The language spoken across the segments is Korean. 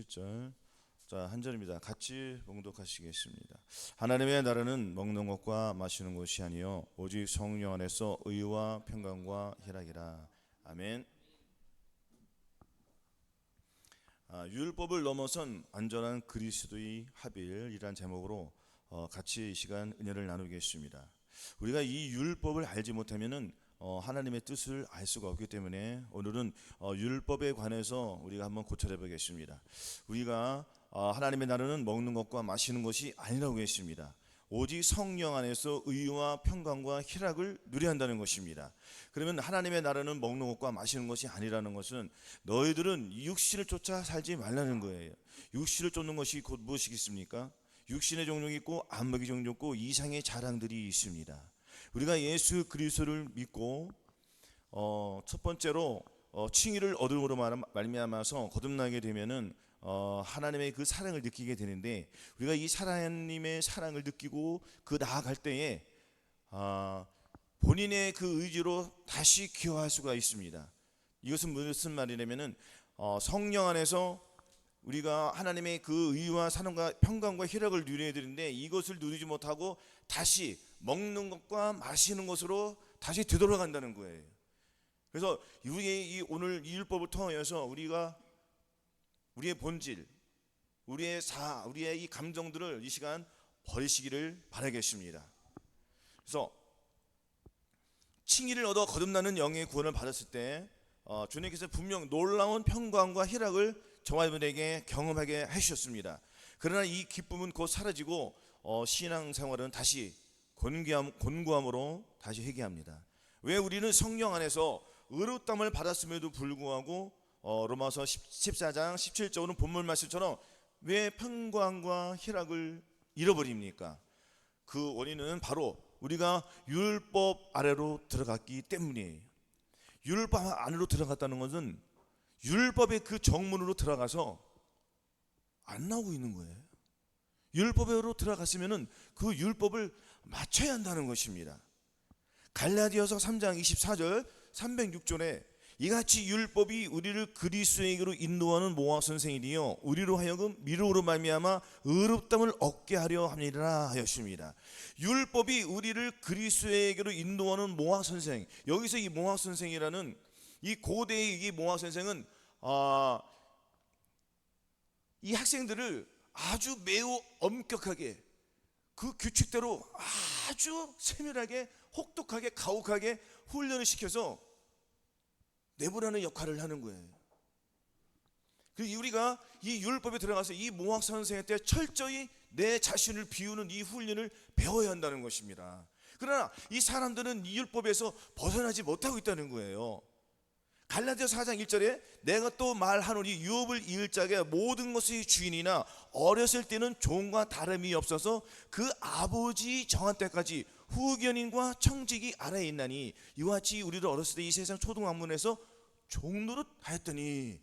17절. 자, 한 절입니다. 같이 봉독하시겠습니다. 하나님의 나라는 먹는 것과 마시는 것이 아니요 오직 성령 안에서 의와 평강과 희락이라. 아멘. 율법을 넘어선 완전한 그리스도의 합일이란 제목으로 같이 이 시간 은혜를 나누겠습니다. 우리가 이 율법을 알지 못하면은 하나님의 뜻을 알 수가 없기 때문에 오늘은 율법에 관해서 우리가 한번 고찰해 보겠습니다. 우리가 하나님의 나라는 먹는 것과 마시는 것이 아니라고 했습니다. 오직 성령 안에서 의와 평강과 희락을 누려야 한다는 것입니다. 그러면 하나님의 나라는 먹는 것과 마시는 것이 아니라는 것은 너희들은 육신을 쫓아 살지 말라는 거예요. 육신을 쫓는 것이 곧 무엇이겠습니까? 육신의 종족이 있고 안목의 종족 있고 이상의 자랑들이 있습니다. 우리가 예수 그리스도를 믿고 첫 번째로 칭의를 얻음으로 말미암아서 거듭나게 되면은 하나님의 그 사랑을 느끼게 되는데, 우리가 이 하나님의 사랑을 느끼고 그 나아갈 때에 본인의 그 의지로 다시 기여할 수가 있습니다. 이것은 무슨 말이냐면은 성령 안에서 우리가 하나님의 그 의와 사랑과 평강과 희락을 누려야 되는데, 이것을 누리지 못하고 다시 먹는 것과 마시는 것으로 다시 되돌아간다는 거예요. 그래서 우리의 오늘 이 율법을 통하여서 우리가 우리의 본질, 우리의 이 감정들을 이 시간 버리시기를 바라겠습니다. 그래서 칭의를 얻어 거듭나는 영의 구원을 받았을 때 주님께서 분명 놀라운 평강과 희락을 저와 여러분에게 경험하게 하셨습니다. 그러나 이 기쁨은 곧 사라지고 신앙생활은 다시 곤고함으로 다시 회개합니다. 왜? 우리는 성령 안에서 의롭다함을 받았음에도 불구하고 로마서 14장 17절은 본문 말씀처럼 왜 평강과 희락을 잃어버립니까? 그 원인은 바로 우리가 율법 아래로 들어갔기 때문이에요. 율법 안으로 들어갔다는 것은 율법의 그 정문으로 들어가서 안 나오고 있는 거예요. 율법으로 들어갔으면 그 율법을 맞춰야 한다는 것입니다. 갈라디아서 3장 24절 306절에 이같이 율법이 우리를 그리스도에게로 인도하는 모학 선생이니요 우리로 하여금 미루로 말미암아 의롭다함을 얻게 하려 함이라 하였습니다. 율법이 우리를 그리스도에게로 인도하는 모학 선생. 여기서 이 모학 선생이라는 이 고대의 이 모학 선생은 이 학생들을 아주 매우 엄격하게 그 규칙대로 아주 세밀하게 혹독하게 가혹하게 훈련을 시켜서 내보라는 역할을 하는 거예요. 우리가 이 율법에 들어가서 이 모학 선생한테 철저히 내 자신을 비우는 이 훈련을 배워야 한다는 것입니다. 그러나 이 사람들은 이 율법에서 벗어나지 못하고 있다는 거예요. 갈라디아서 4장 1절에 내가 또 말하노니 유업을 이을 자가 모든 것의 주인이나 어렸을 때는 종과 다름이 없어서 그 아버지 정한 때까지 후견인과 청직이 아래에 있나니 이와 같이 우리도 어렸을 때 이 세상 초등학문에서 종노릇 하였더니,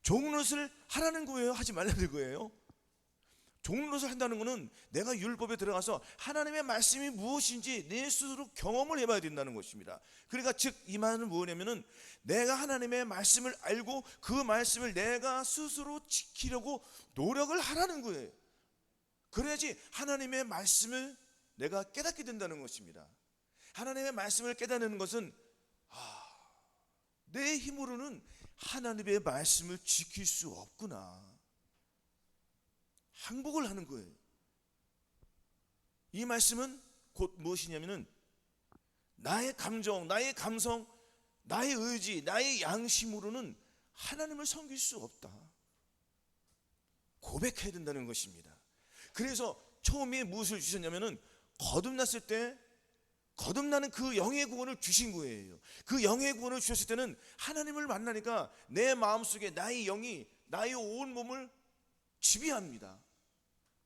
종노릇을 하라는 거예요? 하지 말라는 거예요? 종노릇을 한다는 것은 내가 율법에 들어가서 하나님의 말씀이 무엇인지 내 스스로 경험을 해봐야 된다는 것입니다. 그러니까 즉 이 말은 뭐냐면은 내가 하나님의 말씀을 알고 그 말씀을 내가 스스로 지키려고 노력을 하라는 거예요. 그래야지 하나님의 말씀을 내가 깨닫게 된다는 것입니다. 하나님의 말씀을 깨닫는 것은 내 힘으로는 하나님의 말씀을 지킬 수 없구나, 항복을 하는 거예요. 이 말씀은 곧 무엇이냐면은 나의 감정, 나의 감성, 나의 의지, 나의 양심으로는 하나님을 섬길 수 없다, 고백해야 된다는 것입니다. 그래서 처음에 무엇을 주셨냐면은 거듭났을 때 거듭나는 그 영의 구원을 주신 거예요. 그 영의 구원을 주셨을 때는 하나님을 만나니까 내 마음속에 나의 영이 나의 온 몸을 지배합니다.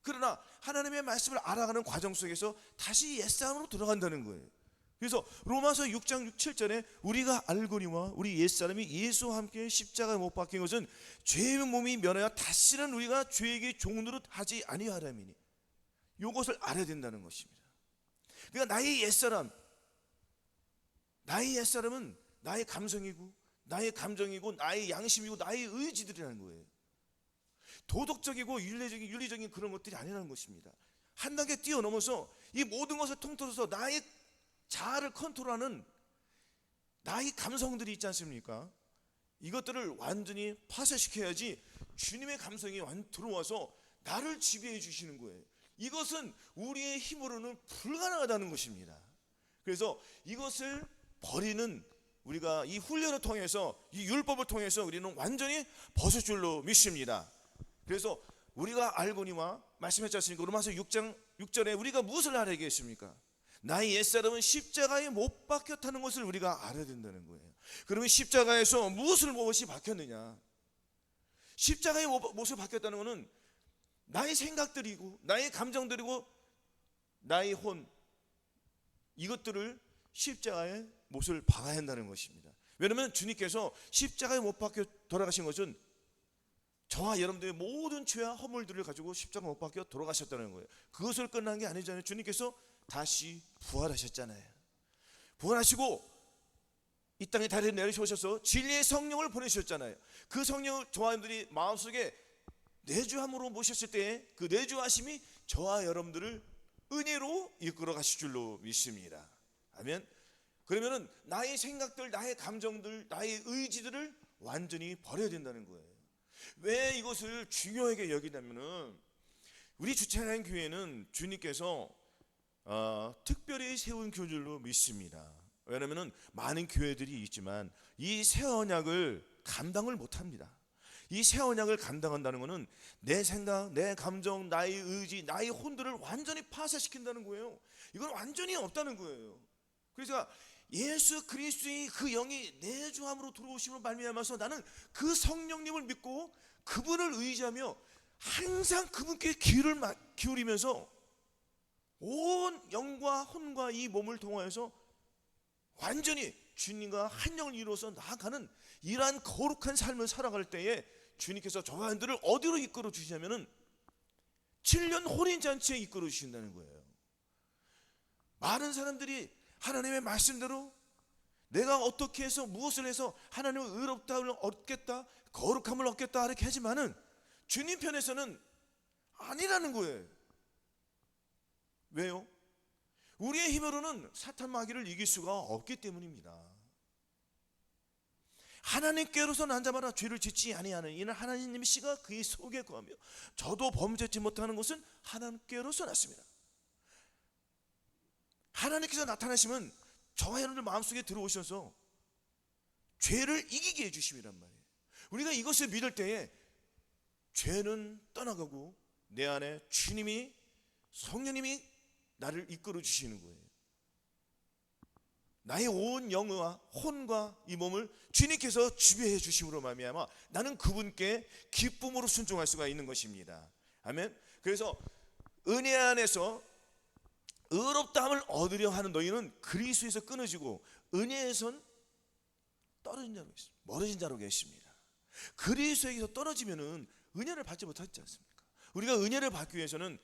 그러나 하나님의 말씀을 알아가는 과정 속에서 다시 옛사람으로 들어간다는 거예요. 그래서 로마서 6장 7절에 우리가 알거니와 우리 옛사람이 예수와 함께 십자가에 못 박힌 것은 죄의 몸이 면하여 다시는 우리가 죄에게 종노릇 하지 아니하라미니, 이것을 알아야 된다는 것입니다. 그러니까 나의 옛사람은 나의 감성이고 나의 감정이고 나의 양심이고 나의 의지들이라는 거예요. 도덕적이고 윤리적인 그런 것들이 아니라는 것입니다. 한 단계 뛰어넘어서 이 모든 것을 통틀어서 나의 자아를 컨트롤하는 나의 감성들이 있지 않습니까? 이것들을 완전히 파쇄시켜야지 주님의 감성이 들어와서 나를 지배해 주시는 거예요. 이것은 우리의 힘으로는 불가능하다는 것입니다. 그래서 이것을 버리는, 우리가 이 훈련을 통해서, 이 율법을 통해서 우리는 완전히 벗을 줄로 믿습니다. 그래서 우리가 알거니와 말씀했지 않습니까? 로마서 6장 6절에 우리가 무엇을 알아야 겠습니까? 나의 옛사람은 십자가에 못 박혔다는 것을 우리가 알아야 된다는 거예요. 그러면 십자가에서 무엇이 박혔느냐? 십자가에 무엇이 박혔다는 것은 나의 생각들이고 나의 감정들이고 나의 혼, 이것들을 십자가에 못을 박아야 한다는 것입니다. 왜냐하면 주님께서 십자가에 못 박혀 돌아가신 것은 저와 여러분들의 모든 죄와 허물들을 가지고 십자가 못 박혀 돌아가셨다는 거예요. 그것을 끝난 게 아니잖아요. 주님께서 다시 부활하셨잖아요. 부활하시고 이 땅에 다리를 내리셔서 진리의 성령을 보내셨잖아요. 그 성령을 저와 여러분들이 마음속에 내주함으로 모셨을 때 그 내주하심이 저와 여러분들을 은혜로 이끌어 가실 줄로 믿습니다. 아멘. 그러면은 나의 생각들, 나의 감정들, 나의 의지들을 완전히 버려야 된다는 거예요. 왜 이것을 중요하게 여기냐면은 우리 주차장 교회는 주님께서 특별히 세운 교회로 믿습니다. 왜냐하면 많은 교회들이 있지만 이 새 언약을 감당을 못합니다. 이 새 언약을 감당한다는 것은 내 생각, 내 감정, 나의 의지, 나의 혼들을 완전히 파쇄시킨다는 거예요. 이건 완전히 없다는 거예요. 그래서 예수 그리스도의 그 영이 내주함으로 들어오심으로 말미암아서 나는 그 성령님을 믿고 그분을 의지하며 항상 그분께 귀를 기울이면서 온 영과 혼과 이 몸을 통하여서 완전히 주님과 한 영을 이루어서 나아가는 이러한 거룩한 삶을 살아갈 때에 주님께서 저와 여러분들을 어디로 이끌어 주시냐면은 7년 혼인잔치에 이끌어 주신다는 거예요. 많은 사람들이 하나님의 말씀대로 내가 어떻게 해서 무엇을 해서 하나님의 의롭다를 얻겠다, 거룩함을 얻겠다 이렇게 하지만은 주님 편에서는 아니라는 거예요. 왜요? 우리의 힘으로는 사탄 마귀를 이길 수가 없기 때문입니다. 하나님께로서 난 자마다 죄를 짓지 아니하는 이는 하나님의 씨가 그의 속에 거하며 저도 범죄치 못하는 것은 하나님께로서 났습니다. 하나님께서 나타나시면 저와 여러분들 마음속에 들어오셔서 죄를 이기게 해주심이란 말이에요. 우리가 이것을 믿을 때에 죄는 떠나가고 내 안에 주님이, 성령님이 나를 이끌어 주시는 거예요. 나의 온 영과 혼과 이 몸을 주님께서 지배해 주심으로 말미암아 나는 그분께 기쁨으로 순종할 수가 있는 것입니다. 아멘. 그래서 은혜 안에서 의롭다함을 얻으려 하는 너희는 그리스도에서 끊어지고 은혜에선 떨어진 자로 계십니다. 멀어진 자로 계십니다. 그리스도에서 떨어지면은 은혜를 받지 못하지 않습니까? 우리가 은혜를 받기 위해서는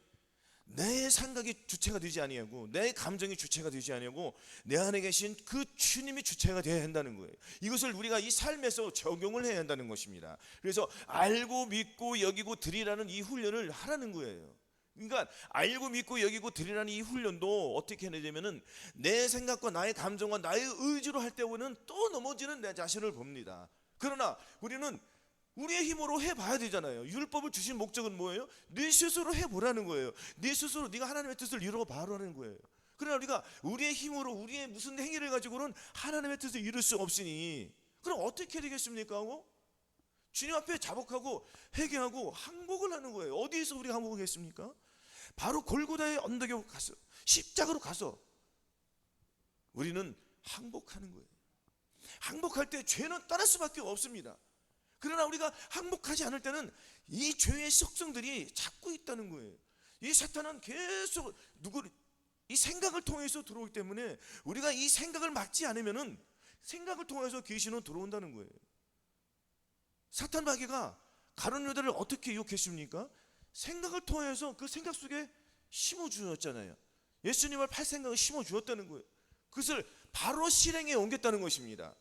내 생각이 주체가 되지 아니하고 내 감정이 주체가 되지 아니하고 내 안에 계신 그 주님이 주체가 되어야 한다는 거예요. 이것을 우리가 이 삶에서 적용을 해야 한다는 것입니다. 그래서 알고 믿고 여기고 드리라는 이 훈련을 하라는 거예요. 그러니까 알고 믿고 여기고 드리라는 이 훈련도 어떻게 해야 되냐면은 내 생각과 나의 감정과 나의 의지로 할 때는 또 넘어지는 내 자신을 봅니다. 그러나 우리는 우리의 힘으로 해봐야 되잖아요. 율법을 주신 목적은 뭐예요? 네 스스로 해보라는 거예요. 네 스스로 네가 하나님의 뜻을 이루어봐라는 거예요. 그러나 우리가 우리의 힘으로 우리의 무슨 행위를 가지고는 하나님의 뜻을 이룰 수 없으니 그럼 어떻게 되겠습니까? 하고 주님 앞에 자복하고 회개하고 항복을 하는 거예요. 어디에서 우리가 항복을 했습니까? 바로 골고다의 언덕에 가서 십자가로 가서 우리는 항복하는 거예요. 항복할 때 죄는 떠날 수밖에 없습니다. 그러나 우리가 항복하지 않을 때는 이 죄의 속성들이 잡고 있다는 거예요. 이 사탄은 계속 이 생각을 통해서 들어오기 때문에 우리가 이 생각을 막지 않으면은 생각을 통해서 귀신은 들어온다는 거예요. 사탄 마귀가 가룟 유다를 어떻게 유혹했습니까? 생각을 통해서 그 생각 속에 심어주었잖아요. 예수님을 팔 생각을 심어주었다는 거예요. 그것을 바로 실행에 옮겼다는 것입니다.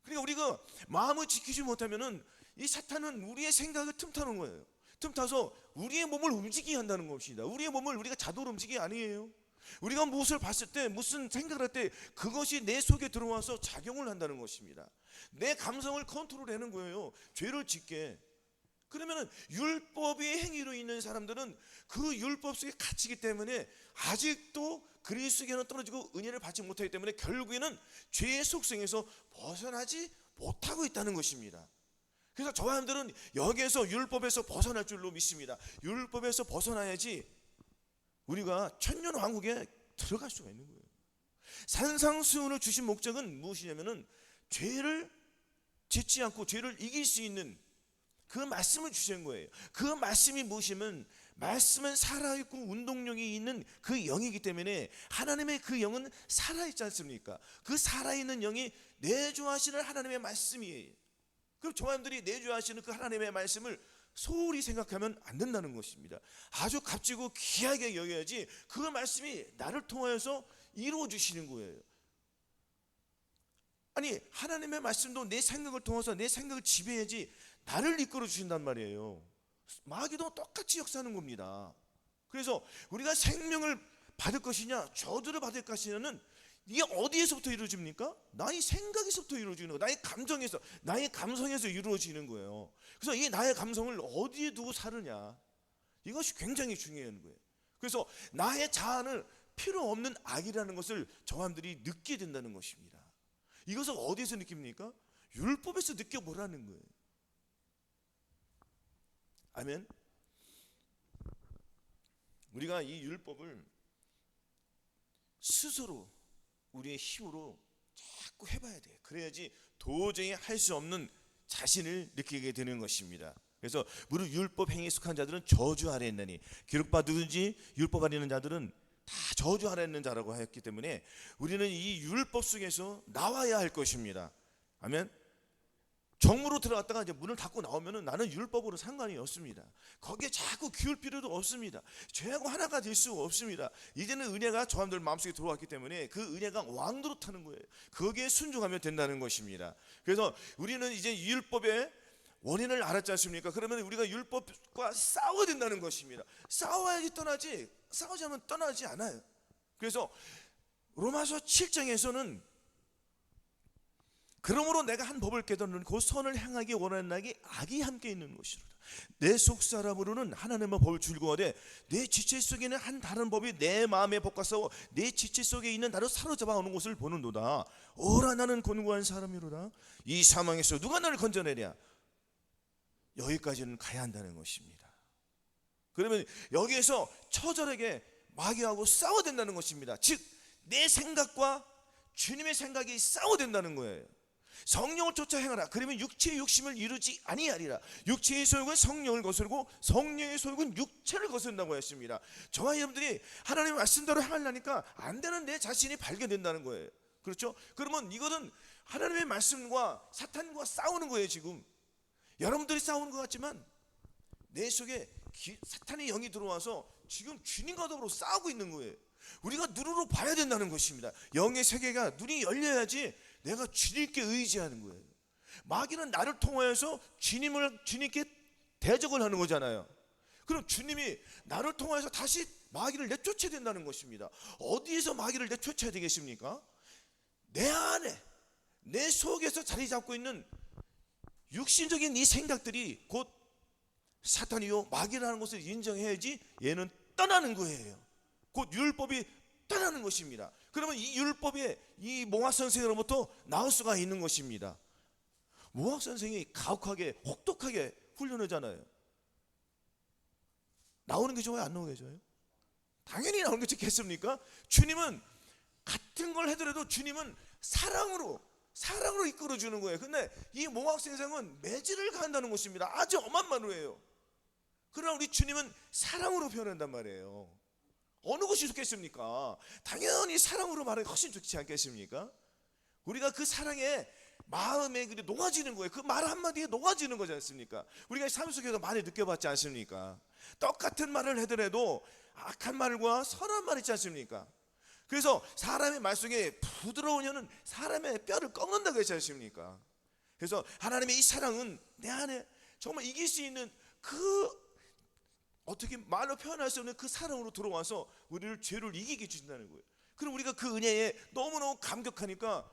그러니까 우리가 마음을 지키지 못하면은 이 사탄은 우리의 생각을 틈타는 거예요. 틈타서 우리의 몸을 움직이게 한다는 것입니다. 우리의 몸을 우리가 자동으로 움직이게 아니에요. 우리가 무엇을 봤을 때, 무슨 생각을 할 때 그것이 내 속에 들어와서 작용을 한다는 것입니다. 내 감성을 컨트롤하는 거예요. 죄를 짓게. 그러면은 율법의 행위로 있는 사람들은 그 율법 속에 갇히기 때문에 아직도 그리스도에게는 떨어지고 은혜를 받지 못하기 때문에 결국에는 죄의 속성에서 벗어나지 못하고 있다는 것입니다. 그래서 저와 여러분들은 여기에서 율법에서 벗어날 줄로 믿습니다. 율법에서 벗어나야지 우리가 천년 왕국에 들어갈 수가 있는 거예요. 산상수훈을 주신 목적은 무엇이냐면은 죄를 짓지 않고 죄를 이길 수 있는 그 말씀을 주신 거예요. 그 말씀이 무엇이면, 말씀은 살아있고 운동력이 있는 그 영이기 때문에 하나님의 그 영은 살아있지 않습니까? 그 살아있는 영이 내주하시는 하나님의 말씀이에요. 그럼 저와 여러분들이 내주하시는 그 하나님의 말씀을 소홀히 생각하면 안 된다는 것입니다. 아주 값지고 귀하게 여겨야지 그 말씀이 나를 통하여서 이루어 주시는 거예요. 아니, 하나님의 말씀도 내 생각을 통해서 내 생각을 지배해야지 나를 이끌어 주신단 말이에요. 마귀도 똑같이 역사하는 겁니다. 그래서 우리가 생명을 받을 것이냐 저주를 받을 것이냐는 이게 어디에서부터 이루어집니까? 나의 생각에서부터 이루어지는 거예요. 나의 감정에서, 나의 감성에서 이루어지는 거예요. 그래서 이 나의 감성을 어디에 두고 사느냐, 이것이 굉장히 중요한 거예요. 그래서 나의 자아를 필요 없는 악이라는 것을 저함들이 느끼게 된다는 것입니다. 이것을 어디에서 느낍니까? 율법에서 느껴보라는 거예요. 아멘. 우리가 이 율법을 스스로 우리의 힘으로 자꾸 해봐야 돼요. 그래야지 도저히 할 수 없는 자신을 느끼게 되는 것입니다. 그래서 무릇 율법 행위에 속한 자들은 저주 아래 있나니, 기록받든지 율법 아래 있는 자들은 다 저주 아래 있는 자라고 하였기 때문에 우리는 이 율법 속에서 나와야 할 것입니다. 아멘. 정무로 들어갔다가 이제 문을 닫고 나오면은 나는 율법으로 상관이 없습니다. 거기에 자꾸 기울 필요도 없습니다. 죄하고 하나가 될 수가 없습니다. 이제는 은혜가 저함들 마음속에 들어왔기 때문에 그 은혜가 왕도로 타는 거예요. 거기에 순종하면 된다는 것입니다. 그래서 우리는 이제 율법의 원인을 알았지 않습니까? 그러면 우리가 율법과 싸워야 된다는 것입니다. 싸워야지 떠나지, 싸우지 않으면 떠나지 않아요. 그래서 로마서 7장에서는 그러므로 내가 한 법을 깨닫는 그 선을 행하기 원하는 나에게 악이 함께 있는 것이로다. 내 속사람으로는 하나님의 법을 즐거워하되 내 지체 속에는 한 다른 법이 내 마음에 법과 싸워 내 지체 속에 있는 나를 사로잡아 오는 것을 보는도다. 오라 나는 곤고한 사람이로다. 이 사망에서 누가 나를 건져내랴. 여기까지는 가야 한다는 것입니다. 그러면 여기에서 처절하게 마귀하고 싸워야 된다는 것입니다. 즉 내 생각과 주님의 생각이 싸워야 된다는 거예요. 성령을 쫓아 행하라. 그러면 육체의 욕심을 이루지 아니하리라. 육체의 소욕은 성령을 거스르고 성령의 소욕은 육체를 거스른다고 했습니다. 저와 여러분들이 하나님의 말씀대로 행하려니까 안 되는 내 자신이 발견된다는 거예요. 그렇죠? 그러면 이거는 하나님의 말씀과 사탄과 싸우는 거예요. 지금 여러분들이 싸우는 것 같지만 내 속에 사탄의 영이 들어와서 지금 주님과 더불어 싸우고 있는 거예요. 우리가 눈으로 봐야 된다는 것입니다. 영의 세계가 눈이 열려야지 내가 주님께 의지하는 거예요. 마귀는 나를 통하여서 주님께 대적을 하는 거잖아요. 그럼 주님이 나를 통하여서 다시 마귀를 내쫓아야 된다는 것입니다. 어디에서 마귀를 내쫓아야 되겠습니까? 내 안에, 내 속에서 자리 잡고 있는 육신적인 이 생각들이 곧 사탄이요 마귀라는 것을 인정해야지 얘는 떠나는 거예요. 곧 율법이 떠나는 것입니다. 그러면 이 율법에 이 몽학 선생으로부터 나올 수가 있는 것입니다. 몽학 선생이 가혹하게 혹독하게 훈련하잖아요. 나오는 게 좋아요? 안 나오는 게 좋아요? 당연히 나오는 게 좋겠습니까? 주님은 같은 걸 해더라도 주님은 사랑으로 이끌어주는 거예요. 근데 이 몽학 선생은 매질을 가한다는 것입니다. 아주 엄한 말로 해요. 그러나 우리 주님은 사랑으로 표현한단 말이에요. 어느 것이 좋겠습니까? 당연히 사랑으로 말하기 훨씬 좋지 않겠습니까? 우리가 그 사랑에 마음에 녹아지는 거예요. 그 말 한마디에 녹아지는 거지 않습니까? 우리가 삶 속에서 많이 느껴봤지 않습니까? 똑같은 말을 하더라도 악한 말과 선한 말 있지 않습니까? 그래서 사람의 말 속에 부드러운 혀는 사람의 뼈를 꺾는다고 했지 않습니까? 그래서 하나님의 이 사랑은 내 안에 정말 이길 수 있는 그 어떻게 말로 표현할 수 없는 그 사랑으로 들어와서 우리를 죄를 이기게 해준다는 거예요. 그럼 우리가 그 은혜에 너무너무 감격하니까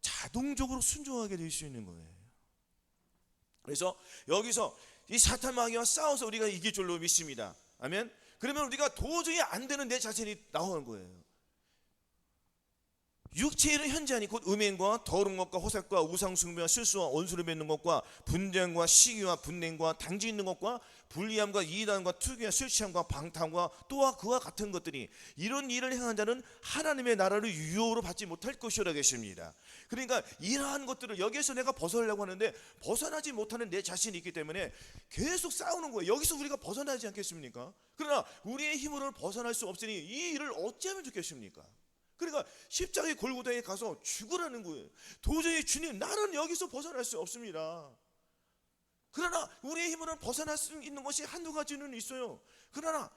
자동적으로 순종하게 될 수 있는 거예요. 그래서 여기서 이 사탄 마귀와 싸워서 우리가 이길 줄로 믿습니다. 아멘. 그러면 우리가 도저히 안 되는 내 자신이 나오는 거예요. 육체의 일은 현재하니 곧 음행과 더러운 것과 호색과 우상숭배와 실수와 원수를 맺는 것과 분쟁과 시기와 분냉과 당지 있는 것과 불리함과 이단과 투기와 술취함과 방탕과 또한 그와 같은 것들이 이런 일을 행한 자는 하나님의 나라를 유효로 받지 못할 것이라 계십니다. 그러니까 이러한 것들을 여기에서 내가 벗어나려고 하는데 벗어나지 못하는 내 자신이 있기 때문에 계속 싸우는 거예요. 여기서 우리가 벗어나지 않겠습니까? 그러나 우리의 힘으로는 벗어날 수 없으니 이 일을 어찌하면 좋겠습니까? 그러니까 십자가의 골고다에 가서 죽으라는 거예요. 도저히 주님, 나는 여기서 벗어날 수 없습니다. 그러나 우리의 힘으로는 벗어날 수 있는 것이 한두 가지는 있어요. 그러나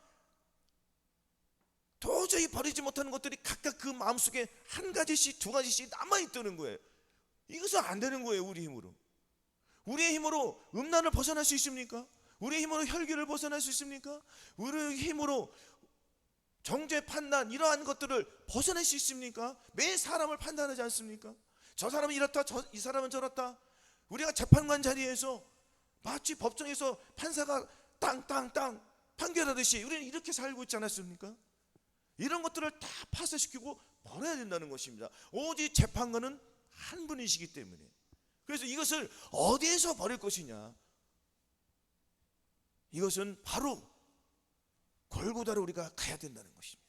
도저히 버리지 못하는 것들이 각각 그 마음속에 한 가지씩 두 가지씩 남아있다는 거예요. 이것은 안 되는 거예요. 우리 힘으로. 우리의 힘으로 음란을 벗어날 수 있습니까? 우리의 힘으로 혈기를 벗어날 수 있습니까? 우리의 힘으로 정죄 판단 이러한 것들을 벗어낼 수 있습니까? 매 사람을 판단하지 않습니까? 저 사람은 이렇다, 이 사람은 저렇다. 우리가 재판관 자리에서 마치 법정에서 판사가 땅땅땅 판결하듯이 우리는 이렇게 살고 있지 않았습니까? 이런 것들을 다 파쇄시키고 버려야 된다는 것입니다. 오직 재판관은 한 분이시기 때문에. 그래서 이것을 어디에서 버릴 것이냐? 이것은 바로 골고다로 우리가 가야 된다는 것입니다.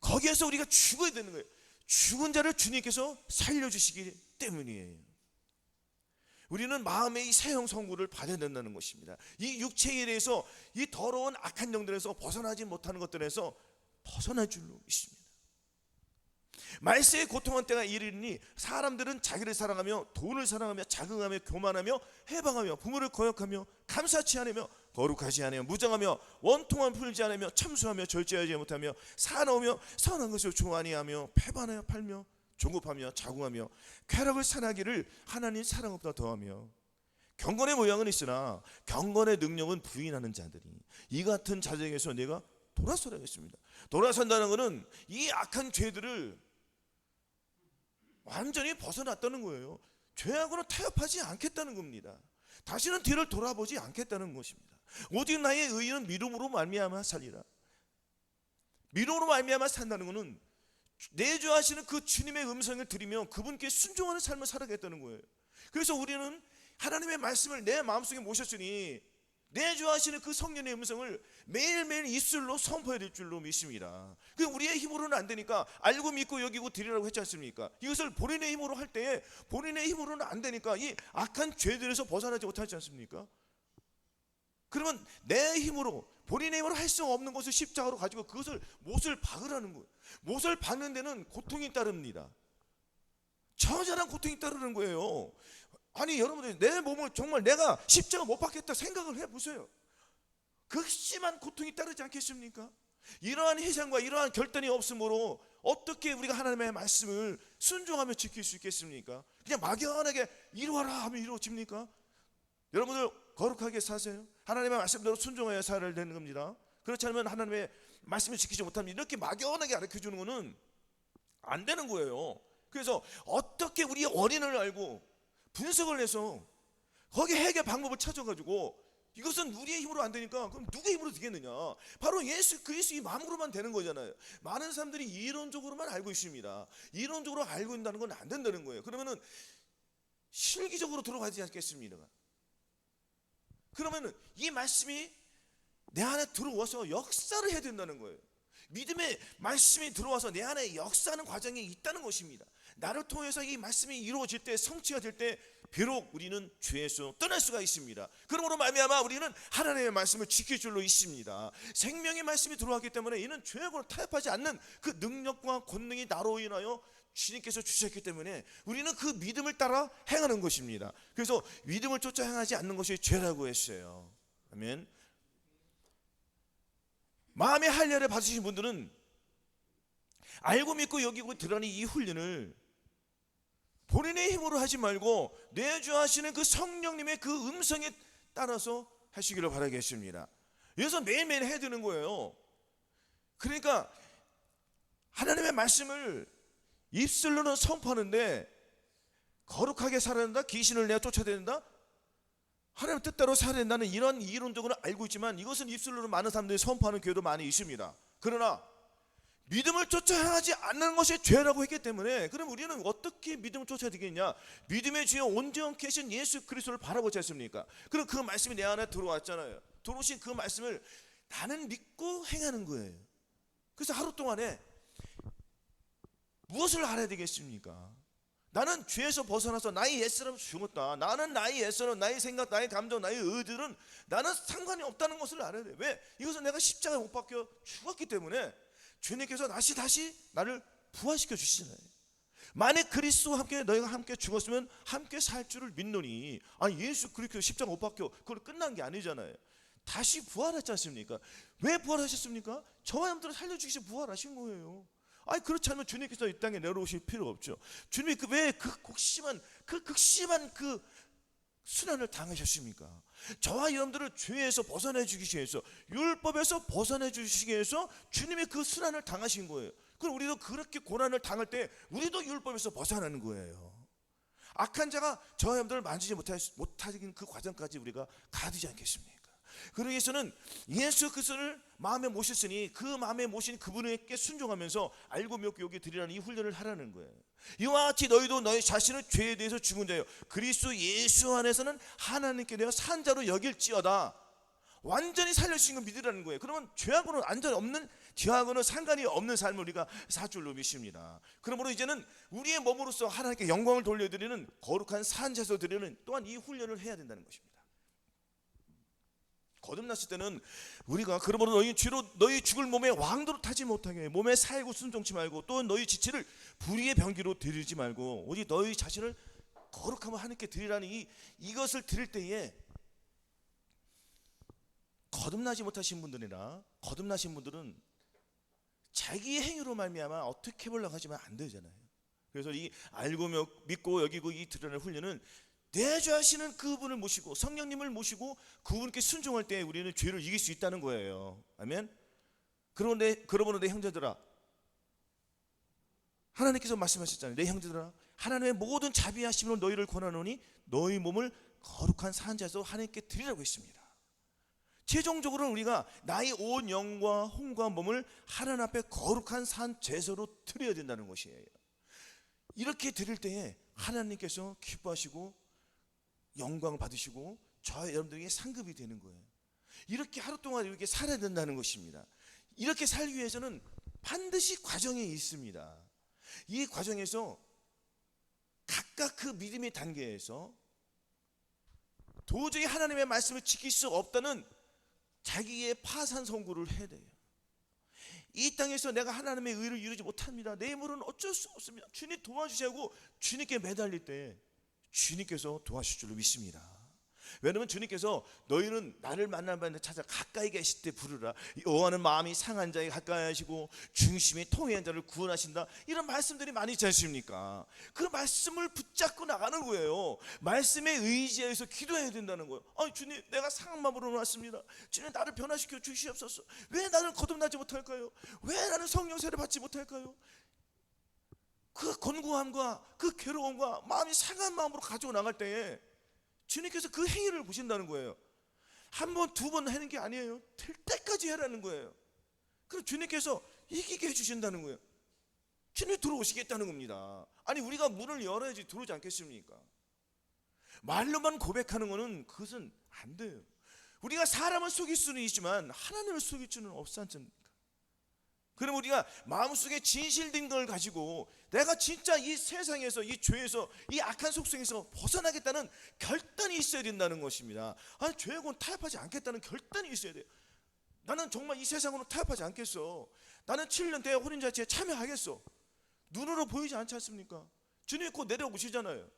거기에서 우리가 죽어야 되는 거예요. 죽은 자를 주님께서 살려주시기 때문이에요. 우리는 마음의 이 새형 성구를 받아야 된다는 것입니다. 이 육체에 대해서 이 더러운 악한 영들에서 벗어나지 못하는 것들에서 벗어날 줄로 믿습니다. 말세의 고통한 때가 이르니 사람들은 자기를 사랑하며 돈을 사랑하며 자긍하며 교만하며 해방하며 부모를 거역하며 감사치 않으며 거룩하지 않으며 무장하며 원통함 풀지 않으며 참수하며 절제하지 못하며 사나우며 선한 것을 좋아하니하며 패반하여 팔며 조급하며 자궁하며 쾌락을 산하기를 하나님 사랑보다 더하며 경건의 모양은 있으나 경건의 능력은 부인하는 자들이 이 같은 자들에게서 내가 돌아서라겠습니다. 돌아선다는 것은 이 악한 죄들을 완전히 벗어났다는 거예요. 죄하고는 타협하지 않겠다는 겁니다. 다시는 뒤를 돌아보지 않겠다는 것입니다. 오직 나의 의인은 믿음으로 말미암아 살리라. 믿음으로 말미암아 산다는 것은 내주하시는 그 주님의 음성을 들으며 그분께 순종하는 삶을 살아가겠다는 거예요. 그래서 우리는 하나님의 말씀을 내 마음속에 모셨으니 내주하시는 그 성령의 음성을 매일매일 입술로 선포해야 될 줄로 믿습니다. 그 우리의 힘으로는 안 되니까 알고 믿고 여기고 드리라고 했지 않습니까? 이것을 본인의 힘으로 할 때에 본인의 힘으로는 안 되니까 이 악한 죄들에서 벗어나지 못하지 않습니까? 그러면 내 힘으로 본인의 힘으로 할 수 없는 것을 십자가로 가지고 그것을 못을 박으라는 거예요. 못을 박는 데는 고통이 따릅니다. 처절한 고통이 따르는 거예요. 아니 여러분들 내 몸을 정말 내가 십자가 못 박겠다 생각을 해보세요. 극심한 고통이 따르지 않겠습니까? 이러한 희생과 이러한 결단이 없으므로 어떻게 우리가 하나님의 말씀을 순종하며 지킬 수 있겠습니까? 그냥 막연하게 이루어라 하면 이루어집니까? 여러분들 거룩하게 사세요. 하나님의 말씀대로 순종하여 살아야 되는 겁니다. 그렇지 않으면 하나님의 말씀을 지키지 못하면 이렇게 막연하게 가르쳐주는 것은 안 되는 거예요. 그래서 어떻게 우리의 원인을 알고 분석을 해서 거기에 해결 방법을 찾아가지고 이것은 우리의 힘으로 안 되니까 그럼 누구의 힘으로 되겠느냐? 바로 예수 그리스도의 마음으로만 되는 거잖아요. 많은 사람들이 이론적으로만 알고 있습니다. 이론적으로 알고 있다는 건 안 된다는 거예요. 그러면은 실기적으로 들어가지 않겠습니까? 그러면은 이 말씀이 내 안에 들어와서 역사를 해야 된다는 거예요. 믿음의 말씀이 들어와서 내 안에 역사하는 과정이 있다는 것입니다. 나를 통해서 이 말씀이 이루어질 때 성취가 될 때 비록 우리는 죄에서 떠날 수가 있습니다. 그러므로 말미암아 우리는 하나님의 말씀을 지킬 줄로 있습니다. 생명의 말씀이 들어왔기 때문에 이는 죄하고는 타협하지 않는 그 능력과 권능이 나로 인하여 주님께서 주셨기 때문에 우리는 그 믿음을 따라 행하는 것입니다. 그래서 믿음을 쫓아 행하지 않는 것이 죄라고 했어요. 아멘. 마음의 할례를 받으신 분들은 알고 믿고 여기고 드러나는 이 훈련을 본인의 힘으로 하지 말고 내주하시는 그 성령님의 그 음성에 따라서 하시기를 바라겠습니다. 그래서 매일매일 해야 되는 거예요. 그러니까 하나님의 말씀을 입술로는 선포하는데 거룩하게 살아야 된다, 귀신을 내가 쫓아야 된다, 하나님의 뜻대로 살아야 된다는 이런 이론적으로 알고 있지만 이것은 입술로는 많은 사람들이 선포하는 교회도 많이 있습니다. 그러나 믿음을 쫓아야하지 않는 것이 죄라고 했기 때문에, 그럼 우리는 어떻게 믿음을 쫓아야 되겠냐? 믿음의 주여 온전히 계신 예수 그리스도를 바라보지 않습니까? 그럼 그 말씀이 내 안에 들어왔잖아요. 들어오신 그 말씀을 나는 믿고 행하는 거예요. 그래서 하루 동안에 무엇을 알아야 되겠습니까? 나는 죄에서 벗어나서 나의 옛사람은 죽었다. 나는 나의 옛사람, 나의 생각, 나의 감정, 나의 의들은 나는 상관이 없다는 것을 알아야 돼. 왜? 이것은 내가 십자가에 못 박혀 죽었기 때문에 주님께서 다시 나를 부활시켜 주시잖아요. 만약 그리스도와 함께 너희가 함께 죽었으면 함께 살 줄을 믿노니, 아니 예수 그리스도 십자가 못 박혀 그걸 끝난 게 아니잖아요. 다시 부활했지 않습니까? 왜 부활하셨습니까? 저와 여러분들을 살려주시기 위해서 부활하신 거예요. 아니 그렇지 않으면 주님께서 이 땅에 내려오실 필요 없죠. 주님이 왜 그 극심한 그 순환을 당하셨습니까? 저와 여러분들을 죄에서 벗어내 주시기 위해서, 율법에서 벗어내 주시기 위해서 주님이 그 순환을 당하신 거예요. 그럼 우리도 그렇게 고난을 당할 때 우리도 율법에서 벗어나는 거예요. 악한 자가 저와 여러분들을 만지지 못하는 그 과정까지 우리가 가야 되지 않겠습니까? 그러기 위해서는 예수 그리스도를 마음에 모셨으니 그 마음에 모신 그분에게 순종하면서 알고 믿고 여기 드리라는 이 훈련을 하라는 거예요. 이와 같이 너희도 너희 자신을 죄에 대해서 죽은 자요 그리스도 예수 안에서는 하나님께 대하여 산 자로 여길지어다. 완전히 살려주신 걸 믿으라는 거예요. 그러면 죄하고는 완전히 없는, 죄하고는 상관이 없는 삶을 우리가 살 줄로 믿습니다. 그러므로 이제는 우리의 몸으로서 하나님께 영광을 돌려드리는 거룩한 산제에서 드리는 또한 이 훈련을 해야 된다는 것입니다. 거듭났을 때는 우리가 그러므로 너희 죄로 너희 죽을 몸에 왕도로 타지 못하게 몸에 살고 순종치 말고 또 너희 지체를 불의의 병기로 드리지 말고 오직 너희 자신을 거룩하면 하나님께 드리라는 이것을 드릴 때에 거듭나지 못하신 분들이나 거듭나신 분들은 자기의 행위로 말미암아 어떻게 해보려고 하지만 안 되잖아요. 그래서 이 알고 믿고 여기고 이 드리는 훈련은 내 자신은 그분을 모시고 성령님을 모시고 그분께 순종할 때 우리는 죄를 이길 수 있다는 거예요. 아멘. 그러므로 내 형제들아, 하나님께서 말씀하셨잖아요. 내 형제들아, 하나님의 모든 자비하심으로 너희를 권하노니 너희 몸을 거룩한 산제에서 하나님께 드리라고 했습니다. 최종적으로 우리가 나의 온 영과 혼과 몸을 하나님 앞에 거룩한 산 제사로 드려야 된다는 것이에요. 이렇게 드릴 때에 하나님께서 기뻐하시고 영광을 받으시고 저와 여러분들에게 상급이 되는 거예요. 이렇게 하루 동안 이렇게 살아야 된다는 것입니다. 이렇게 살기 위해서는 반드시 과정이 있습니다. 이 과정에서 각각 그 믿음의 단계에서 도저히 하나님의 말씀을 지킬 수 없다는 자기의 파산 선고를 해야 돼요. 이 땅에서 내가 하나님의 의를 이루지 못합니다. 내 힘으로는 어쩔 수 없습니다. 주님 도와주시고 주님께 매달릴 때 주님께서 도와주실 줄로 믿습니다. 왜냐하면 주님께서 너희는 나를 만나는 찾아 가까이 계실 때 부르라. 여호와는 마음이 상한 자에 가까이 하시고 중심이 통회한 자를 구원하신다. 이런 말씀들이 많이 있지 않습니까? 그 말씀을 붙잡고 나가는 거예요. 말씀에 의지해서 기도해야 된다는 거예요. 주님, 내가 상한 마음으로 왔습니다. 주님, 나를 변화시켜 주시옵소서. 왜 나는 거듭나지 못할까요? 왜 나는 성령 세례 받지 못할까요? 그 권고함과 그 괴로움과 마음이 상한 마음으로 가지고 나갈 때에 주님께서 그 행위를 보신다는 거예요. 한 번, 두 번 하는 게 아니에요. 될 때까지 하라는 거예요. 그럼 주님께서 이기게 해주신다는 거예요. 주님이 들어오시겠다는 겁니다. 아니 우리가 문을 열어야지 들어오지 않겠습니까? 말로만 고백하는 거는 그것은 안 돼요. 우리가 사람을 속일 수는 있지만 하나님을 속일 수는 없지 않습니까? 그럼 우리가 마음속에 진실된 걸 가지고 내가 진짜 이 세상에서 이 죄에서 이 악한 속성에서 벗어나겠다는 결단이 있어야 된다는 것입니다. 아니 죄하고는 타협하지 않겠다는 결단이 있어야 돼요. 나는 정말 이 세상으로 타협하지 않겠어. 나는 7년 대회 혼인잔치에 참여하겠어. 눈으로 보이지 않지 않습니까? 주님이 곧 내려오시잖아요.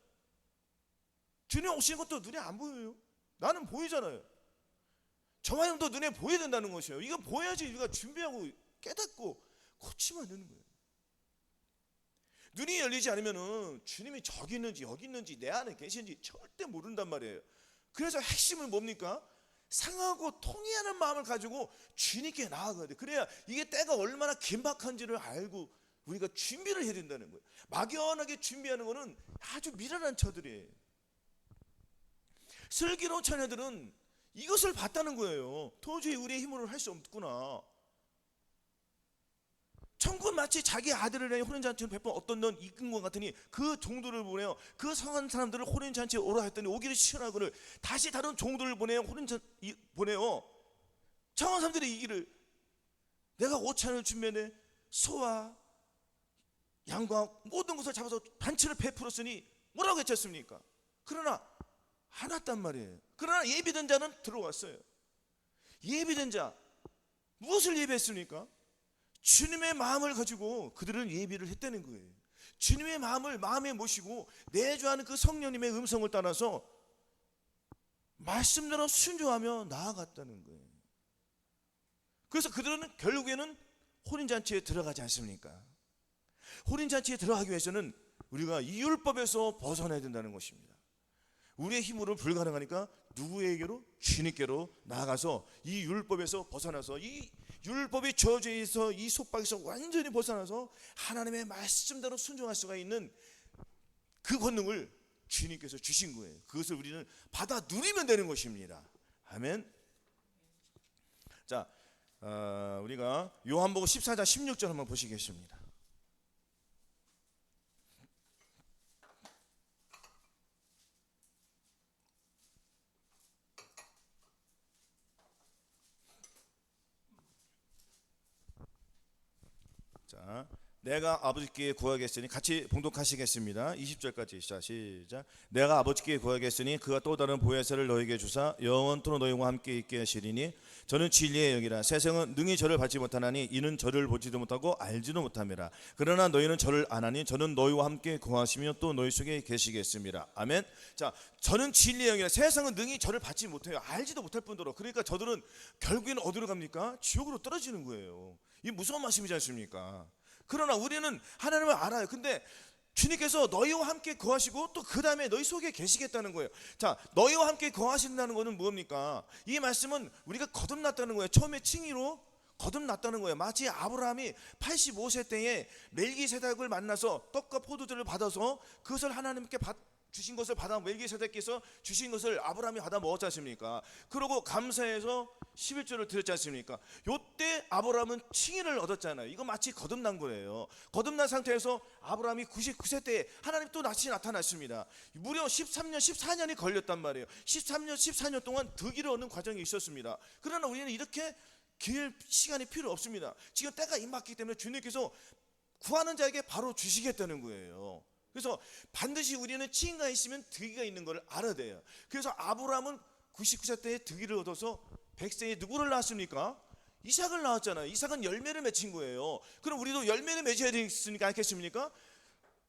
주님 오신 것도 눈에 안 보여요. 나는 보이잖아요. 저와 형도 눈에 보여야 된다는 것이에요. 이거 보여야지 우리가 준비하고 깨닫고 고치면 되는 거예요. 눈이 열리지 않으면 주님이 저기 있는지 여기 있는지 내 안에 계신지 절대 모른단 말이에요. 그래서 핵심은 뭡니까? 상하고 통회하는 마음을 가지고 주님께 나아가야 돼. 그래야 이게 때가 얼마나 긴박한지를 알고 우리가 준비를 해야 된다는 거예요. 막연하게 준비하는 거는 아주 미련한 처들이에요. 슬기로운 처녀들은 이것을 봤다는 거예요. 도저히 우리의 힘으로 할 수 없구나. 천국은 마치 자기 아들을 위해 혼인잔치를 베푼 어떤 넌 이끈 것 같으니 그 종들을 보내어 그 성한 사람들을 혼인잔치에 오라 했더니 오기를 싫어하거늘 다시 다른 종들을 보내어 보내어 청한 사람들이 이기를 내가 오찬을 준비해 소와 양과 모든 것을 잡아서 반치를 베풀었으니 뭐라고 했겠습니까? 그러나 안 왔단 말이에요. 그러나 예비된 자는 들어왔어요. 예비된 자 무엇을 예비했습니까? 주님의 마음을 가지고 그들은 예비를 했다는 거예요. 주님의 마음을 마음에 모시고 내주하는 그 성령님의 음성을 따라서 말씀대로 순종하며 나아갔다는 거예요. 그래서 그들은 결국에는 혼인잔치에 들어가지 않습니까? 혼인잔치에 들어가기 위해서는 우리가 이 율법에서 벗어나야 된다는 것입니다. 우리의 힘으로 불가능하니까 누구에게로? 주님께로 나아가서 이 율법에서 벗어나서 이 율법의 저주에서 이 속박에서 완전히 벗어나서 하나님의 말씀대로 순종할 수가 있는 그 권능을 주님께서 주신 거예요. 그것을 우리는 받아 누리면 되는 것입니다. 아멘. 자, 우리가 요한복음 14장 16절 한번 보시겠습니다. 자, 내가 아버지께 구하겠으니 같이 봉독하시겠습니다. 20절까지 시작. 내가 아버지께 구하겠으니 그가 또 다른 보혜사를 너에게 주사 영원토록 너희와 함께 있게 하시리니 저는 진리의 영이라 세상은 능히 저를 받지 못하나니 이는 저를 보지도 못하고 알지도 못함이라. 그러나 너희는 저를 아나니 저는 너희와 함께 구하시며 또 너희 속에 계시겠습니다. 아멘. 자, 저는 진리의 영이라 세상은 능히 저를 받지 못해요. 알지도 못할 뿐더러. 그러니까 저들은 결국에는 어디로 갑니까? 지옥으로 떨어지는 거예요. 이 무서운 말씀이지 않습니까? 그러나 우리는 하나님을 알아요. 근데 주님께서 너희와 함께 거하시고 또 그 다음에 너희 속에 계시겠다는 거예요. 자, 너희와 함께 거하신다는 것은 뭡니까? 이 말씀은 우리가 거듭났다는 거예요. 처음에 칭의로 거듭났다는 거예요. 마치 아브라함이 85세 때에 멜기세덱을 만나서 떡과 포도주를 받아서 그것을 하나님께 주신 것을 받아 멜기세덱께서 주신 것을 아브라함이 받아 먹었지 않습니까? 그러고 감사해서 11조를 드렸지 않습니까? 요때 아브라함은 칭의를 얻었잖아요. 이거 마치 거듭난 거예요. 거듭난 상태에서 아브라함이 99세 때에 하나님 또 다시 나타났습니다. 무려 13년 14년이 걸렸단 말이에요. 13년 14년 동안 득의를 얻는 과정이 있었습니다. 그러나 우리는 이렇게 길 시간이 필요 없습니다. 지금 때가 임박했기 때문에 주님께서 구하는 자에게 바로 주시겠다는 거예요. 그래서 반드시 우리는 칭의가 있으면 득의가 있는 걸 알아야 돼요. 그래서 아브라함은 99세 때에 득의를 얻어서 100세에 누구를 낳았습니까? 이삭을 낳았잖아요. 이삭은 열매를 맺힌 거예요. 그럼 우리도 열매를 맺어야 되겠습니까? 않겠습니까?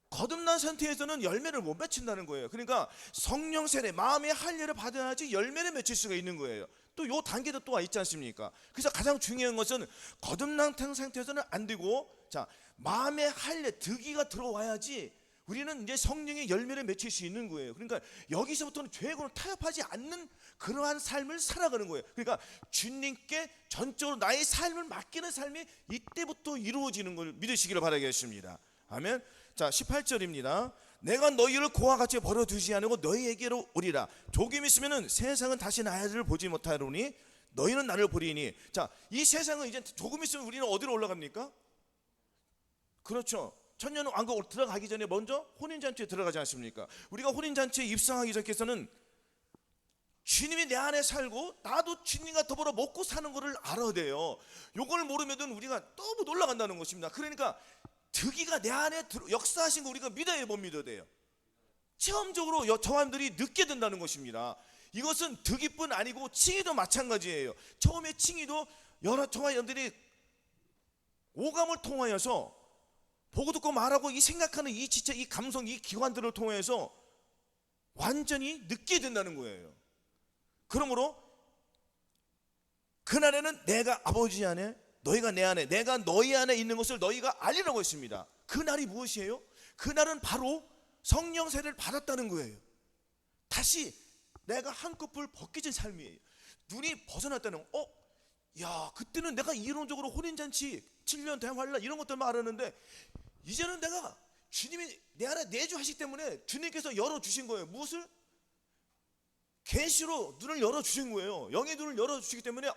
거듭난 상태에서는 열매를 못 맺힌다는 거예요. 그러니까 성령 세례, 마음의 할례를 받아야지 열매를 맺힐 수가 있는 거예요. 또 요 단계도 또 있지 않습니까? 그래서 가장 중요한 것은 거듭난 상태에서는 안 되고, 자, 마음의 할례, 득의가 들어와야지 우리는 이제 성령의 열매를 맺힐 수 있는 거예요. 그러니까 여기서부터는 죄고는 타협하지 않는 그러한 삶을 살아가는 거예요. 그러니까 주님께 전적으로 나의 삶을 맡기는 삶이 이때부터 이루어지는 걸 믿으시기를 바라겠습니다. 아멘. 자, 18절입니다. 내가 너희를 고와 같이 버려두지 않고 너희에게로 오리라. 조금 있으면은 세상은 다시 나를 보지 못하리니 너희는 나를 보리니. 자, 이 세상은 이제 조금 있으면 우리는 어디로 올라갑니까? 그렇죠. 천년왕국 들어가기 전에 먼저 혼인잔치에 들어가지 않습니까? 우리가 혼인잔치에 입성하기 전께서는 주님이 내 안에 살고 나도 주님과 더불어 먹고 사는 것을 알아야 돼요. 이걸 모르면 우리가 너무 놀라간다는 것입니다. 그러니까 득의가 내 안에 역사하신 거 우리가 믿어야 못 믿어야 돼요. 체험적으로 저함들이 늦게 된다는 것입니다. 이것은 득의뿐 아니고 칭의도 마찬가지예요. 처음에 칭의도 여러 저함들이 오감을 통하여서 보고 듣고 말하고 이 생각하는 이 지체, 이 감성, 이 기관들을 통해서 완전히 늦게 된다는 거예요. 그러므로 그날에는 내가 아버지 안에, 너희가 내 안에, 내가 너희 안에 있는 것을 너희가 알리라고 했습니다. 그날이 무엇이에요? 그날은 바로 성령 세례를 받았다는 거예요. 다시 내가 한꺼풀 벗겨진 삶이에요. 눈이 벗어났다는 야, 그때는 내가 이론적으로 혼인잔치 7년 대환란 이런 것들만 알았는데 이제는 내가 주님이 내 안에 내주하시기 때문에 주님께서 열어주신 거예요. 무엇을? 계시로 눈을 열어주신 거예요. 영의 눈을 열어주시기 때문에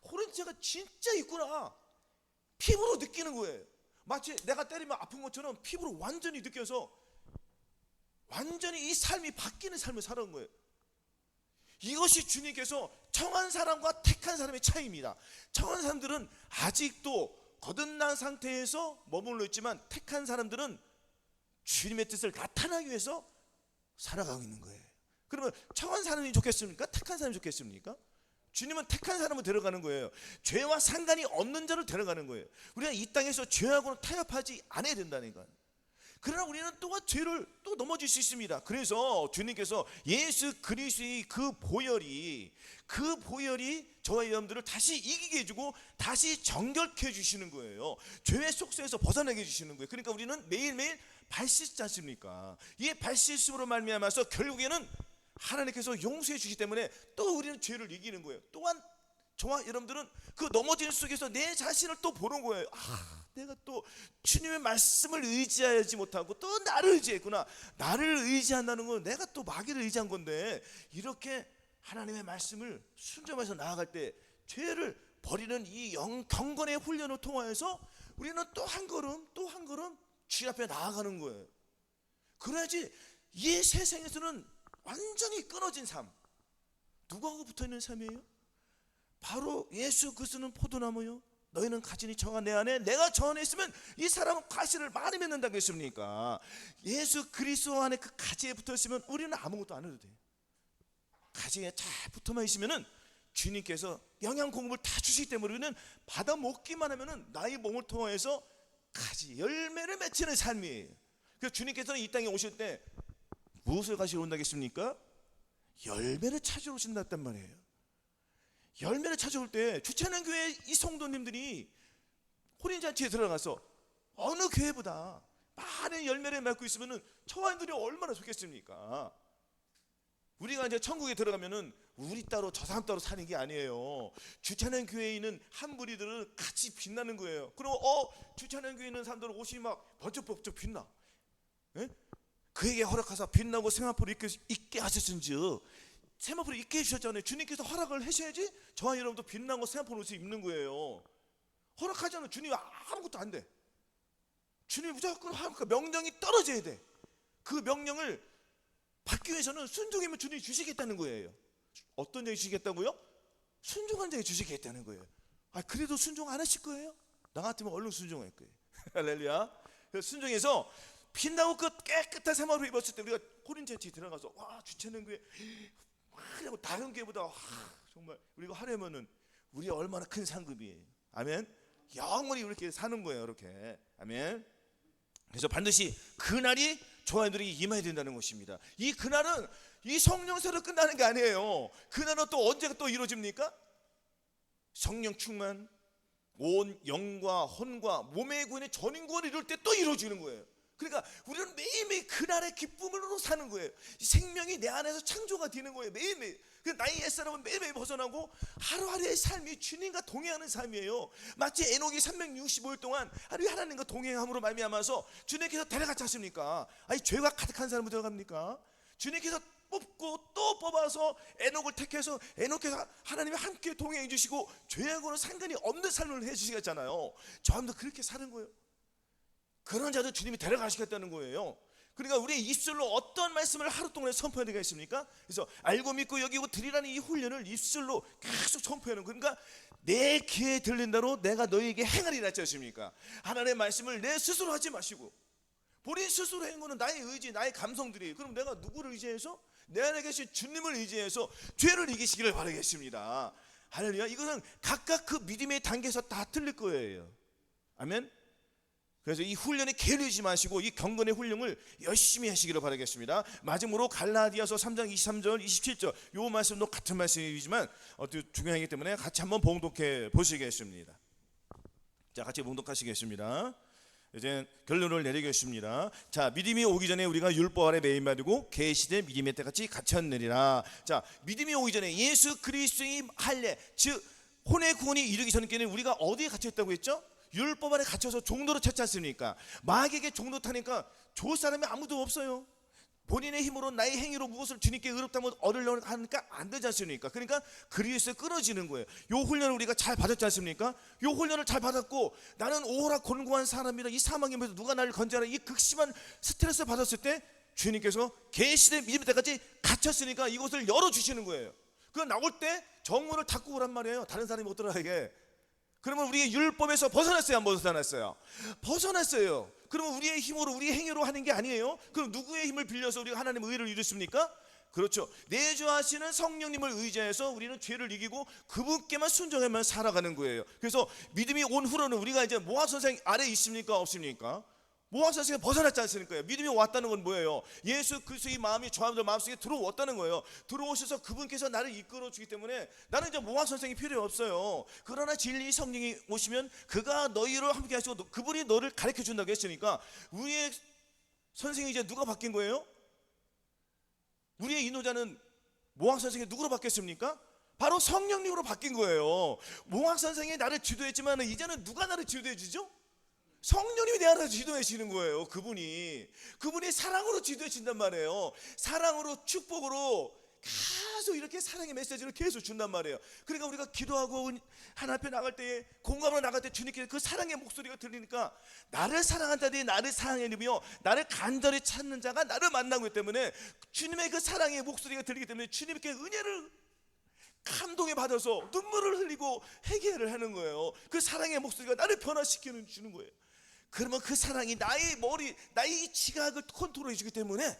혼인체가 진짜 있구나 피부로 느끼는 거예요. 마치 내가 때리면 아픈 것처럼 피부로 완전히 느껴서 완전히 이 삶이 바뀌는 삶을 살아온 거예요. 이것이 주님께서 청한 사람과 택한 사람의 차이입니다. 청한 사람들은 아직도 거듭난 상태에서 머물러 있지만 택한 사람들은 주님의 뜻을 나타나기 위해서 살아가고 있는 거예요. 그러면 청한 사람이 좋겠습니까? 택한 사람이 좋겠습니까? 주님은 택한 사람을 데려가는 거예요. 죄와 상관이 없는 자를 데려가는 거예요. 우리가 이 땅에서 죄하고는 타협하지 않아야 된다니까요. 그러나 우리는 또한 죄를 또 넘어질 수 있습니다. 그래서 주님께서 예수 그리스도의 그 보혈이 저와 여러분들을 다시 이기게 해주고 다시 정결케 해주시는 거예요. 죄의 속세에서 벗어나게 해주시는 거예요. 그러니까 우리는 매일매일 발 씻지 않습니까? 이 발 씻음으로 말미암아서 결국에는 하나님께서 용서해 주시기 때문에 또 우리는 죄를 이기는 거예요. 또한 저와 여러분들은 그 넘어지는 속에서 내 자신을 또 보는 거예요. 내가 또 주님의 말씀을 의지하지 못하고 또 나를 의지했구나. 나를 의지한다는 건 내가 또 마귀를 의지한 건데, 이렇게 하나님의 말씀을 순종해서 나아갈 때 죄를 버리는 이 경건의 훈련을 통하여서 우리는 또 한 걸음 또 한 걸음 주님 앞에 나아가는 거예요. 그래야지 이 세상에서는 완전히 끊어진 삶, 누구하고 붙어있는 삶이에요? 바로 예수 그리스도는 포도나무요 너희는 가지니 저가 내 안에 내가 저 안에 있으면 이 사람은 가시를 많이 맺는다고 했습니까? 예수 그리스도 안에 그 가지에 붙어있으면 우리는 아무것도 안 해도 돼요. 가지에 잘 붙어만 있으면 주님께서 영양 공급을 다 주시기 때문에 우리는 받아 먹기만 하면 나의 몸을 통해서 가지 열매를 맺히는 삶이에요. 그래서 주님께서는 이 땅에 오실 때 무엇을 가지러 온다고 했습니까? 열매를 찾으러 오신다단 말이에요. 열매를 찾아올 때 주차하는 교회 이 성도님들이 혼인잔치에 들어가서 어느 교회보다 많은 열매를 맺고 있으면 처와인들이 얼마나 좋겠습니까? 우리가 이제 천국에 들어가면은 우리 따로 저 사람 따로 사는 게 아니에요. 주차하는 교회에 있는 한 무리들은 같이 빛나는 거예요. 그럼 주차하는 교회에 있는 사람들은 옷이 막 번쩍번쩍 빛나. 예? 그에게 허락하사 빛나고 세마포를 있게 하셨은즉, 세마포를 입게 해주셨잖아요. 주님께서 허락을 하셔야지 저와 여러분도 빛나고 세마포 옷을 입는 거예요. 허락하지 않으면 주님이 아무것도 안 돼. 주님이 무조건 하니까 명령이 떨어져야 돼. 그 명령을 받기 위해서는 순종이면 주님이 주시겠다는 거예요. 어떤 자에게 주시겠다고요? 순종한 자에게 주시겠다는 거예요. 그래도 순종 안 하실 거예요? 나 같으면 얼른 순종할 거예요. 할렐루야. 그래서 순종해서 빛나고 그 깨끗한 세마포를 입었을 때 우리가 혼인잔치에 들어가서 주차하는 교회 하고 다른 교회보다 정말 우리가 하려면은 우리 얼마나 큰 상급이에요. 아멘. 영원히 이렇게 사는 거예요. 이렇게. 아멘. 그래서 반드시 그날이 저희들이 임해야 된다는 것입니다. 이 그날은 이 성령세로 끝나는 게 아니에요. 그날은 또 언제가 또 이루어집니까? 성령 충만, 온 영과 혼과 몸의 구원의 전인구원을 이룰 때 또 이루어지는 거예요. 그러니까 우리는 매일매일 그날의 기쁨으로 사는 거예요. 생명이 내 안에서 창조가 되는 거예요. 매일매일. 나의 옛사람은 매일매일 벗어나고 하루하루의 삶이 주님과 동행하는 삶이에요. 마치 에녹이 365일 동안 하나님과 동행함으로 말미암아서 주님께서 데려갔지 않습니까? 죄가 가득한 사람을 데려갑니까? 주님께서 뽑고 또 뽑아서 에녹을 택해서 에녹께서 하나님과 함께 동행해 주시고 죄하고는 상관이 없는 삶을 해주시겠잖아요. 저함도 그렇게 사는 거예요. 그런 자들 주님이 데려가시겠다는 거예요. 그러니까 우리의 입술로 어떤 말씀을 하루 동안에 선포해야 되겠습니까? 그래서 알고 믿고 여기고 드리라는 이 훈련을 입술로 계속 선포하는 거예요. 그러니까 내 귀에 들린 대로 내가 너희에게 행하리라 했지 않습니까? 하나님의 말씀을 내 스스로 하지 마시고 본인 스스로 한 거는 나의 의지, 나의 감성들이. 그럼 내가 누구를 의지해서? 내 안에 계신 주님을 의지해서 죄를 이기시기를 바라겠습니다. 할렐루야. 이것은 각각 그 믿음의 단계에서 다 틀릴 거예요. 아멘. 그래서 이 훈련에 게으르지 마시고 이 경건의 훈련을 열심히 하시기를 바라겠습니다. 마지막으로 갈라디아서 3장 23절 27절 이 말씀도 같은 말씀이지만 중요하기 때문에 같이 한번 봉독해 보시겠습니다. 자, 같이 봉독하시겠습니다. 이제 결론을 내리겠습니다. 자, 믿음이 오기 전에 우리가 율법 아래 매임받고 계시되 믿음의 때같이 갇혔느니라. 자, 믿음이 오기 전에 예수 그리스도의 할례, 즉 혼의 구원이 이르기 전에는 우리가 어디에 갇혀있다고 했죠? 율법 아래 갇혀서 종로로 쳤지 않습니까? 마귀에게 종로 타니까 좋을 사람이 아무도 없어요. 본인의 힘으로 나의 행위로 무엇을 주님께 의롭다면 얻으려고 하니까 안 되지 않습니까? 그러니까 그리스도에 끊어지는 거예요. 요 훈련을 우리가 잘 받았지 않습니까? 요 훈련을 잘 받았고 나는 오호라 곤고한 사람이라 이 사망에서 누가 나를 건져라 이 극심한 스트레스를 받았을 때 주님께서 계시된 믿음의 때까지 갇혔으니까 이곳을 열어주시는 거예요. 그 나올 때 정문을 닫고 오란 말이에요. 다른 사람이 못 들어가게. 그러면 우리의 율법에서 벗어났어요, 안 벗어났어요? 벗어났어요. 그러면 우리의 힘으로 우리의 행위로 하는 게 아니에요. 그럼 누구의 힘을 빌려서 우리가 하나님의 의를 이루습니까? 그렇죠. 내주하시는 성령님을 의지해서 우리는 죄를 이기고 그분께만 순종하면 살아가는 거예요. 그래서 믿음이 온 후로는 우리가 이제 모아 선생 아래 있습니까? 없습니까? 모아 선생이 벗어났지 않습니까? 믿음이 왔다는 건 뭐예요? 예수 그리스도의 마음이 저하들 마음속에 들어왔다는 거예요. 들어오셔서 그분께서 나를 이끌어 주기 때문에 나는 이제 모아 선생이 필요 없어요. 그러나 진리 성령이 오시면 그가 너희를 함께 하시고 그분이 너를 가르쳐 준다고 했으니까 우리의 선생이 이제 누가 바뀐 거예요? 우리의 인도자는 모학 선생이 누구로 바뀌었습니까? 바로 성령님으로 바뀐 거예요. 모학 선생이 나를 지도했지만 이제는 누가 나를 지도해 주죠? 성령님이 내 안에서 지도해 주시는 거예요. 그분이 사랑으로 지도해 준단 말이에요. 사랑으로 축복으로 계속 이렇게 사랑의 메시지를 계속 준단 말이에요. 그러니까 우리가 기도하고 하나님 앞에 나갈 때 공감으로 나갈 때 주님께 그 사랑의 목소리가 들리니까 나를 사랑한 자들이 나를 사랑하며 나를 간절히 찾는 자가 나를 만나고 있기 때문에 주님의 그 사랑의 목소리가 들리기 때문에 주님께 은혜를 감동에 받아서 눈물을 흘리고 회개를 하는 거예요. 그 사랑의 목소리가 나를 변화시키는 주는 거예요. 그러면 그 사랑이 나의 머리, 나의 지각을 컨트롤해 주기 때문에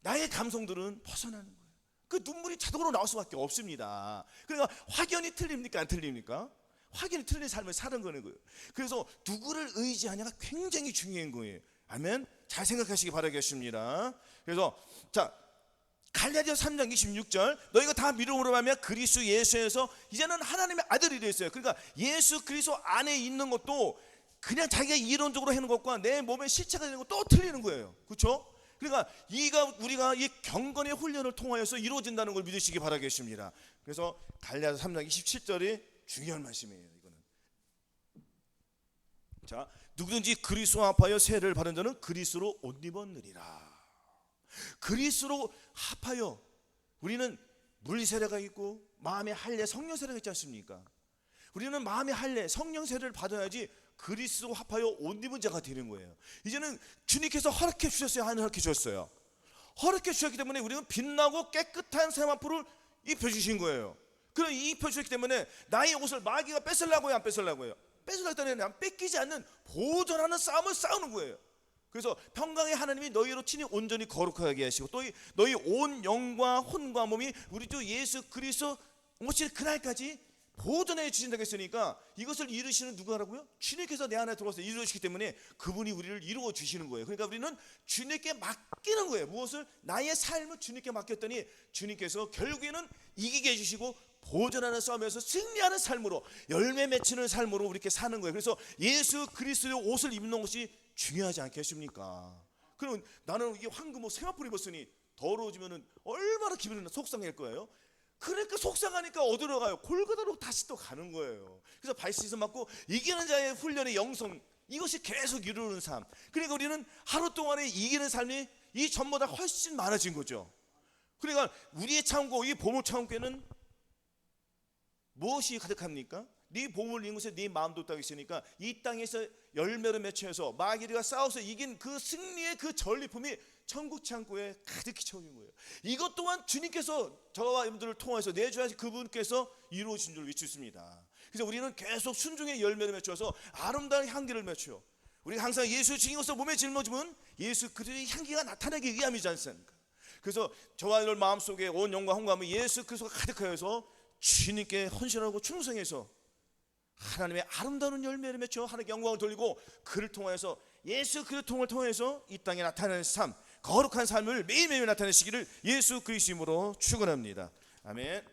나의 감성들은 벗어나는 거예요. 그 눈물이 자동으로 나올 수밖에 없습니다. 그러니까 확연히 틀립니까? 안 틀립니까? 확연히 틀린 삶을 사는 거는 거예요. 그래서 누구를 의지하냐가 굉장히 중요한 거예요. 아멘. 잘 생각하시기 바라겠습니다. 그래서 자, 갈라디아서 3장 26절 너희가 다 믿음으로 말하면 그리스도 예수에서 이제는 하나님의 아들이 되었어요. 그러니까 예수 그리스도 안에 있는 것도 그냥 자기가 이론적으로 하는 것과 내 몸에 실체가 되는 것 또 틀리는 거예요. 그렇죠? 그러니까 우리가 이 경건의 훈련을 통하여서 이루어진다는 걸 믿으시기 바라겠습니다. 그래서 갈라디아서 3장 27절이 중요한 말씀이에요. 이거는 자, 누구든지 그리스도와 합하여 세례를 받은 자는 그리스도로 옷 입었느니라. 그리스도로 합하여 우리는 물 세례가 있고 마음의 할례 성령 세례가 있지 않습니까? 우리는 마음의 할례 성령 세례를 받아야지 그리스도 합하여 옷 입은 자가 되는 거예요. 이제는 주님께서 허락해 주셨어요? 안 허락해 주셨어요? 허락해 주셨기 때문에 우리는 빛나고 깨끗한 세마포를 입혀주신 거예요. 그럼 입혀주셨기 때문에 나의 옷을 마귀가 뺏으려고요? 안 뺏으려고요? 뺏으려고 했더니 뺏기지 않는 보존하는 싸움을 싸우는 거예요. 그래서 평강의 하나님이 너희로 친히 온전히 거룩하게 하시고 또 너희 온 영과 혼과 몸이 우리 주 예수 그리스도 오실 그날까지 보존해 주신다고 했으니까 이것을 이루시는 누구라고요? 주님께서 내 안에 들어와서 이루시기 때문에 그분이 우리를 이루어 주시는 거예요. 그러니까 우리는 주님께 맡기는 거예요. 무엇을? 나의 삶을 주님께 맡겼더니 주님께서 결국에는 이기게 해주시고 보존하는 싸움에서 승리하는 삶으로 열매 맺히는 삶으로 이렇게 사는 거예요. 그래서 예수 그리스도의 옷을 입는 것이 중요하지 않겠습니까? 그럼 나는 이게 황금 옷 세마포 입었으니 더러워지면 얼마나 기분이 속상할 거예요. 그러니까 속상하니까 어디로 가요? 골고다로 다시 또 가는 거예요. 그래서 바이시즌 맞고 이기는 자의 훈련의 영성 이것이 계속 이루는 삶. 그러니까 우리는 하루 동안에 이기는 삶이 이 전보다 훨씬 많아진 거죠. 그러니까 우리의 창고 이 보물 창고에는 무엇이 가득합니까? 네 보물 있는 곳에 네 마음도 있다고 했으니까 이 땅에서 열매를 맺혀서 마귀가 싸워서 이긴 그 승리의 그 전리품이 천국 창고에 가득히 채워진 거예요. 이것 또한 주님께서 저와 여러분들을 통해서 내주하신 그분께서 이루어진 줄 믿습니다. 그래서 우리는 계속 순종의 열매를 맺혀서 아름다운 향기를 맺혀요. 우리가 항상 예수 증인으로서 몸에 짊어지면 예수 그리스도의 향기가 나타나기 위함이지 않습니까? 그래서 저와 여러분 마음속에 온 영과 혼과함은 예수 그리스도가 가득하여서 주님께 헌신하고 충성해서 하나님의 아름다운 열매를 맺혀 하나님께 영광을 돌리고 그를 통해서 예수 그리스도를 통해서 이 땅에 나타나는 삶 거룩한 삶을 매일매일 나타내시기를 예수 그리스도 이름으로 축원합니다. 아멘.